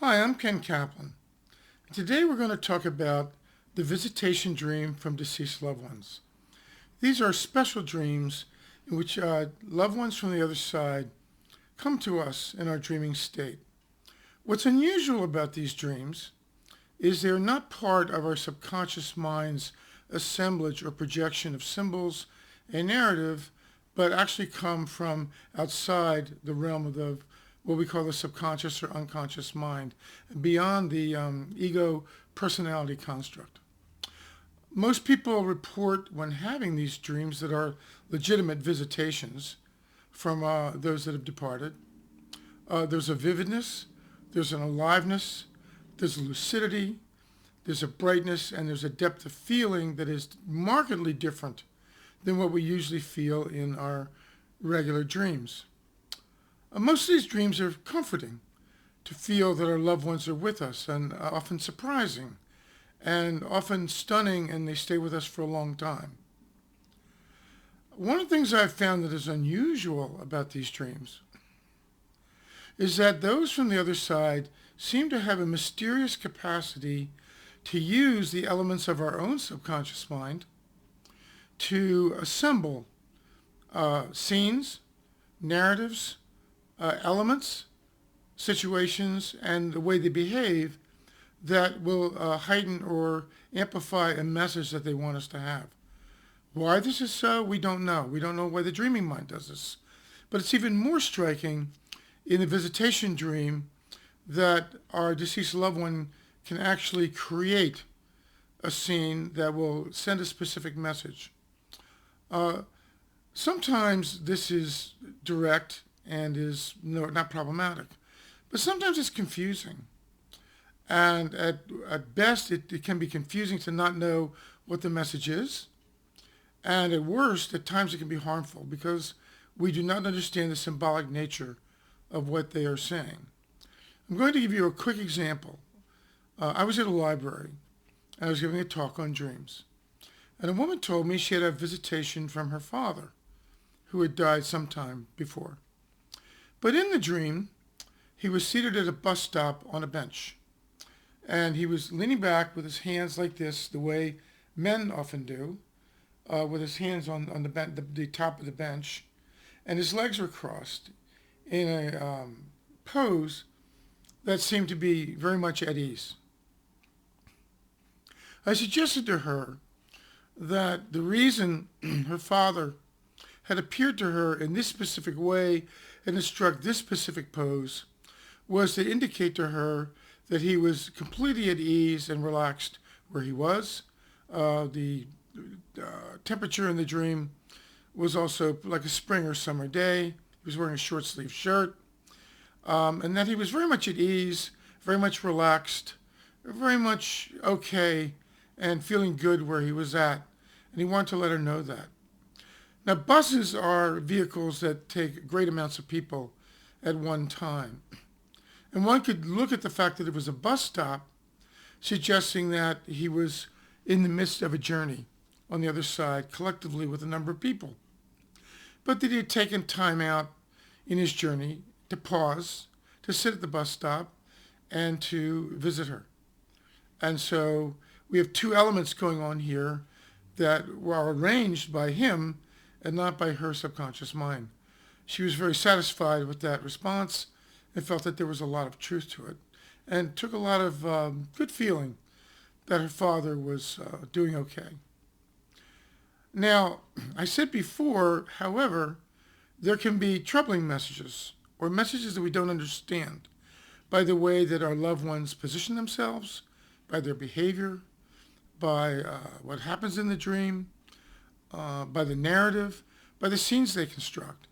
Hi, I'm Ken Kaplan. Today we're going to talk about the visitation dream from deceased loved ones. These are special dreams in which loved ones from the other side come to us in our dreaming state. What's unusual about these dreams is they're not part of our subconscious mind's assemblage or projection of symbols and narrative, but actually come from outside the realm of what we call the subconscious or unconscious mind, beyond the ego personality construct. Most people report when having these dreams that are legitimate visitations from those that have departed. There's a vividness, there's an aliveness, there's a lucidity, there's a brightness, and there's a depth of feeling that is markedly different than what we usually feel in our regular dreams. Most of these dreams are comforting to feel that our loved ones are with us, and often surprising and often stunning, and they stay with us for a long time. One of the things I've found that is unusual about these dreams is that those from the other side seem to have a mysterious capacity to use the elements of our own subconscious mind to assemble scenes, narratives, elements, situations, and the way they behave that will heighten or amplify a message that they want us to have. Why this is so, we don't know. We don't know why the dreaming mind does this. But it's even more striking in the visitation dream that our deceased loved one can actually create a scene that will send a specific message. Sometimes this is direct and is not problematic, but sometimes it's confusing. And at best, it can be confusing to not know what the message is. And at worst, at times it can be harmful because we do not understand the symbolic nature of what they are saying. I'm going to give you a quick example. I was at a library and I was giving a talk on dreams. And a woman told me she had a visitation from her father, who had died sometime before. But in the dream, he was seated at a bus stop on a bench. And he was leaning back with his hands like this, the way men often do, with his hands on the top of the bench. And his legs were crossed in a pose that seemed to be very much at ease. I suggested to her that the reason her father had appeared to her in this specific way and had struck this specific pose was to indicate to her that he was completely at ease and relaxed where he was. The temperature in the dream was also like a spring or summer day. He was wearing a short sleeve shirt, and that he was very much at ease, very much relaxed, very much okay, and feeling good where he was at. And he wanted to let her know that. Now, buses are vehicles that take great amounts of people at one time. And one could look at the fact that it was a bus stop, suggesting that he was in the midst of a journey on the other side, collectively with a number of people. But that he had taken time out in his journey to pause, to sit at the bus stop, and to visit her. And so we have two elements going on here that were arranged by him and not by her subconscious mind. She was very satisfied with that response and felt that there was a lot of truth to it, and took a lot of good feeling that her father was doing okay. Now, I said before, however, there can be troubling messages or messages that we don't understand by the way that our loved ones position themselves, by their behavior, by what happens in the dream, by the narrative, by the scenes they construct.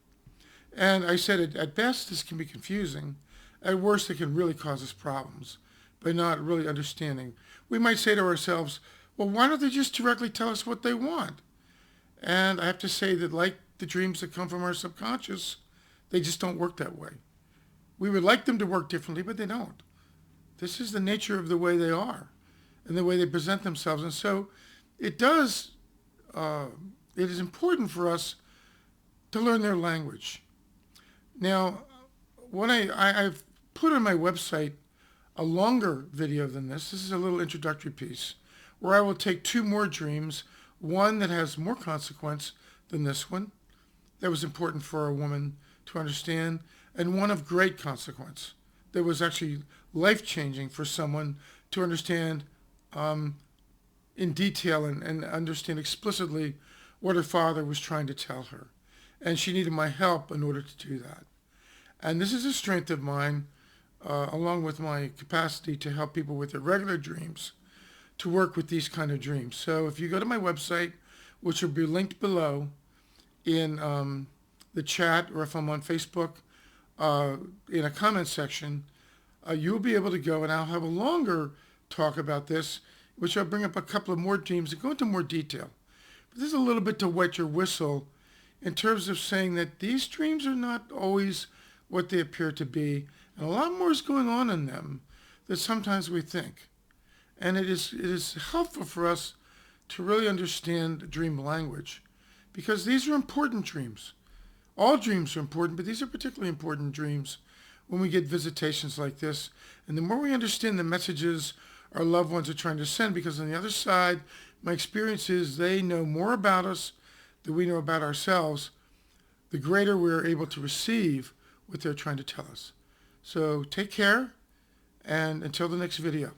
And I said at best this can be confusing. At worst it can really cause us problems by not really understanding. We might say to ourselves, well, why don't they just directly tell us what they want? And I have to say that like the dreams that come from our subconscious, they just don't work that way. We would like them to work differently, but they don't. This is the nature of the way they are and the way they present themselves. And so it is important for us to learn their language. Now, what I've put on my website a longer video than this. This is a little introductory piece where I will take two more dreams, one that has more consequence than this one, that was important for a woman to understand, and one of great consequence that was actually life-changing for someone to understand in detail and understand explicitly what her father was trying to tell her. And she needed my help in order to do that. And this is a strength of mine, along with my capacity to help people with their regular dreams, to work with these kind of dreams. So if you go to my website, which will be linked below in the chat, or if I'm on Facebook, in a comment section, you'll be able to go, and I'll have a longer talk about this, which I'll bring up a couple of more dreams and go into more detail. But this is a little bit to wet your whistle in terms of saying that these dreams are not always what they appear to be, and a lot more is going on in them than sometimes we think. And it is helpful for us to really understand dream language, because these are important dreams. All dreams are important, but these are particularly important dreams when we get visitations like this. And the more we understand the messages our loved ones are trying to send, because on the other side, my experience is they know more about us than we know about ourselves, the greater we're able to receive what they're trying to tell us. So take care, and until the next video.